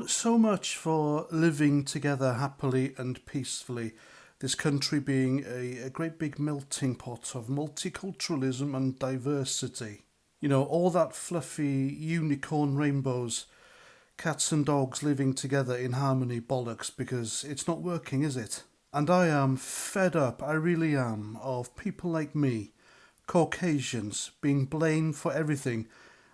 So much for living together happily and peacefully. This country being a great big melting pot of multiculturalism and diversity. All that fluffy unicorn rainbows, cats and dogs living together in harmony bollocks because it's not working, is it? And I am fed up, I really am, of people like me, Caucasians, being blamed for everything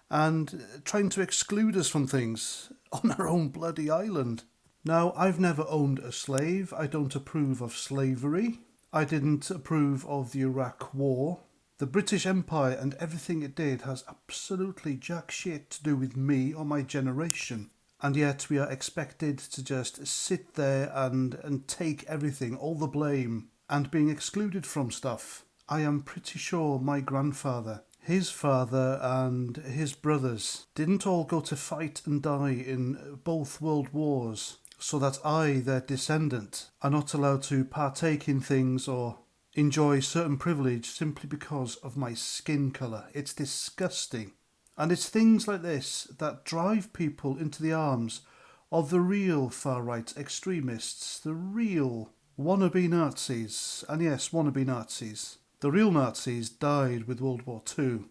and trying to exclude us from things on our own bloody island. Now, I've never owned a slave. I don't approve of slavery. I didn't approve of the Iraq War. The British Empire and everything it did has absolutely jack shit to do with me or my generation. And yet we are expected to just sit there and take everything, all the blame, and being excluded from stuff. I am pretty sure my grandfather, his father and his brothers didn't all go to fight and die in both world wars so that I, their descendant, are not allowed to partake in things or enjoy certain privilege simply because of my skin colour. It's disgusting. And it's things like this that drive people into the arms of the real far-right extremists, the real wannabe Nazis. And yes, wannabe Nazis. The real Nazis died with World War II.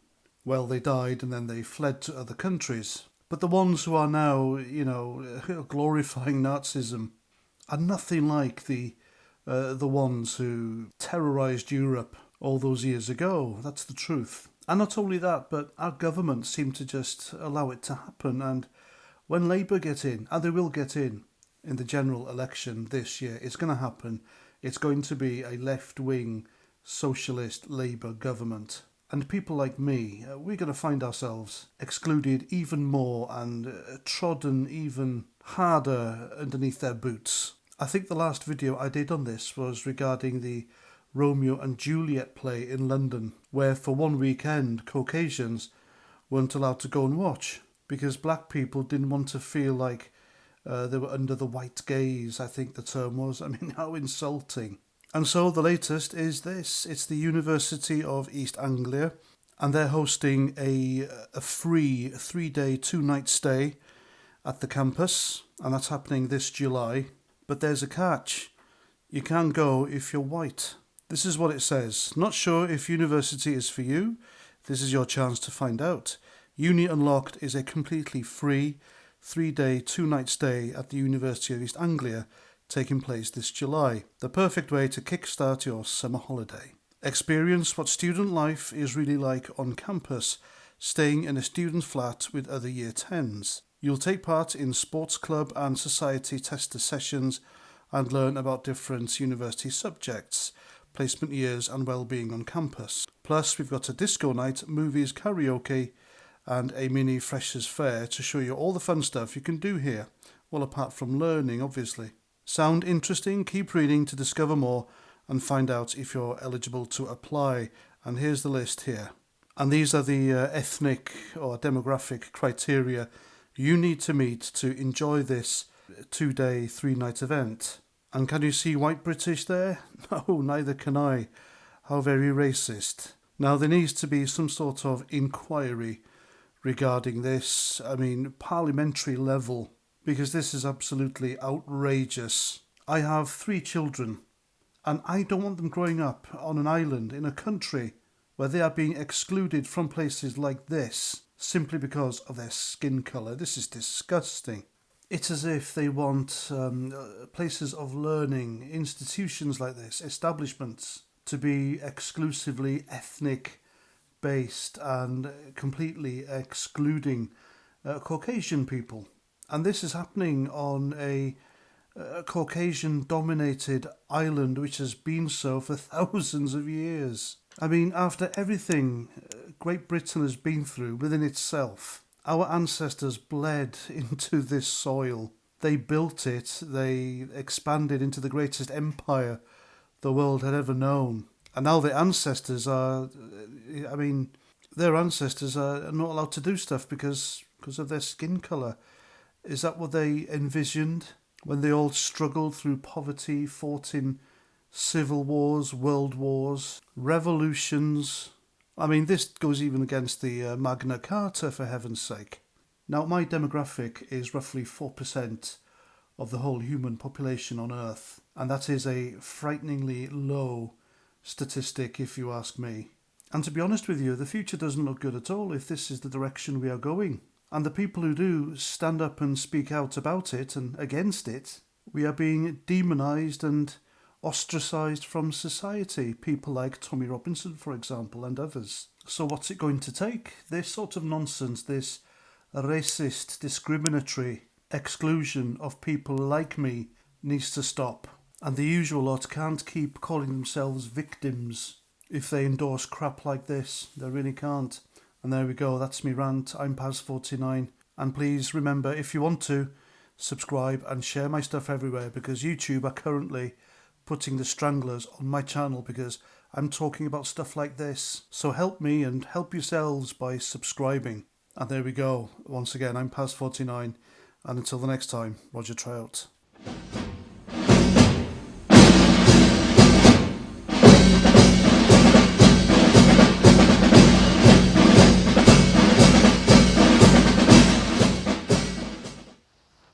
Well, they died and then they fled to other countries. But the ones who are now, glorifying Nazism are nothing like the ones who terrorised Europe all those years ago. That's the truth. And not only that, but our government seem to just allow it to happen. And when Labour get in, and they will get in the general election this year, it's going to happen. It's going to be a left-wing socialist Labour government. And people like me, we're going to find ourselves excluded even more and trodden even harder underneath their boots. I think the last video I did on this was regarding the Romeo and Juliet play in London, where for one weekend Caucasians weren't allowed to go and watch because black people didn't want to feel like they were under the white gaze, I think the term was. I mean, how insulting. And so the latest is this. It's the University of East Anglia, and they're hosting a free 3-day, 2-night stay at the campus, and that's happening this July. But there's a catch. You can't go if you're white. This is what it says. Not sure if university is for you? This is your chance to find out. Uni Unlocked is a completely free 3-day, 2-night stay at the University of East Anglia, taking place this July. The perfect way to kickstart your summer holiday. Experience what student life is really like on campus, staying in a student flat with other Year 10s. You'll take part in sports club and society tester sessions and learn about different university subjects, placement years and well-being on campus. Plus, we've got a disco night, movies, karaoke and a mini freshers fair to show you all the fun stuff you can do here. Well, apart from learning, obviously. Sound interesting? Keep reading to discover more and find out if you're eligible to apply. And here's the list here. And these are the ethnic or demographic criteria you need to meet to enjoy this 2-day, 3-night event. And can you see white British there? No, neither can I. How very racist. Now, there needs to be some sort of inquiry regarding this. I mean, parliamentary level, because this is absolutely outrageous. I have 3 children, and I don't want them growing up on an island in a country where they are being excluded from places like this simply because of their skin colour. This is disgusting. It's as if they want places of learning, institutions like this, establishments, to be exclusively ethnic based and completely excluding Caucasian people. And this is happening on a Caucasian-dominated island which has been so for thousands of years. I mean, after everything Great Britain has been through within itself, our ancestors bled into this soil. They built it, they expanded into the greatest empire the world had ever known. And now their ancestors are not allowed to do stuff because of their skin colour. Is that what they envisioned when they all struggled through poverty, fought in civil wars, world wars, revolutions? I mean, this goes even against the Magna Carta, for heaven's sake. Now, my demographic is roughly 4% of the whole human population on Earth, and that is a frighteningly low statistic if you ask me. And to be honest with you, the future doesn't look good at all if this is the direction we are going. And the people who do stand up and speak out about it and against it, we are being demonised and ostracised from society. People like Tommy Robinson, for example, and others. So what's it going to take? This sort of nonsense, this racist, discriminatory exclusion of people like me needs to stop. And the usual lot can't keep calling themselves victims if they endorse crap like this. They really can't. And there we go, that's me rant. I'm Paz49. And please remember, if you want to, subscribe and share my stuff everywhere, because YouTube are currently putting the stranglers on my channel because I'm talking about stuff like this. So help me and help yourselves by subscribing. And there we go. Once again, I'm Paz49. And until the next time, Roger Trout.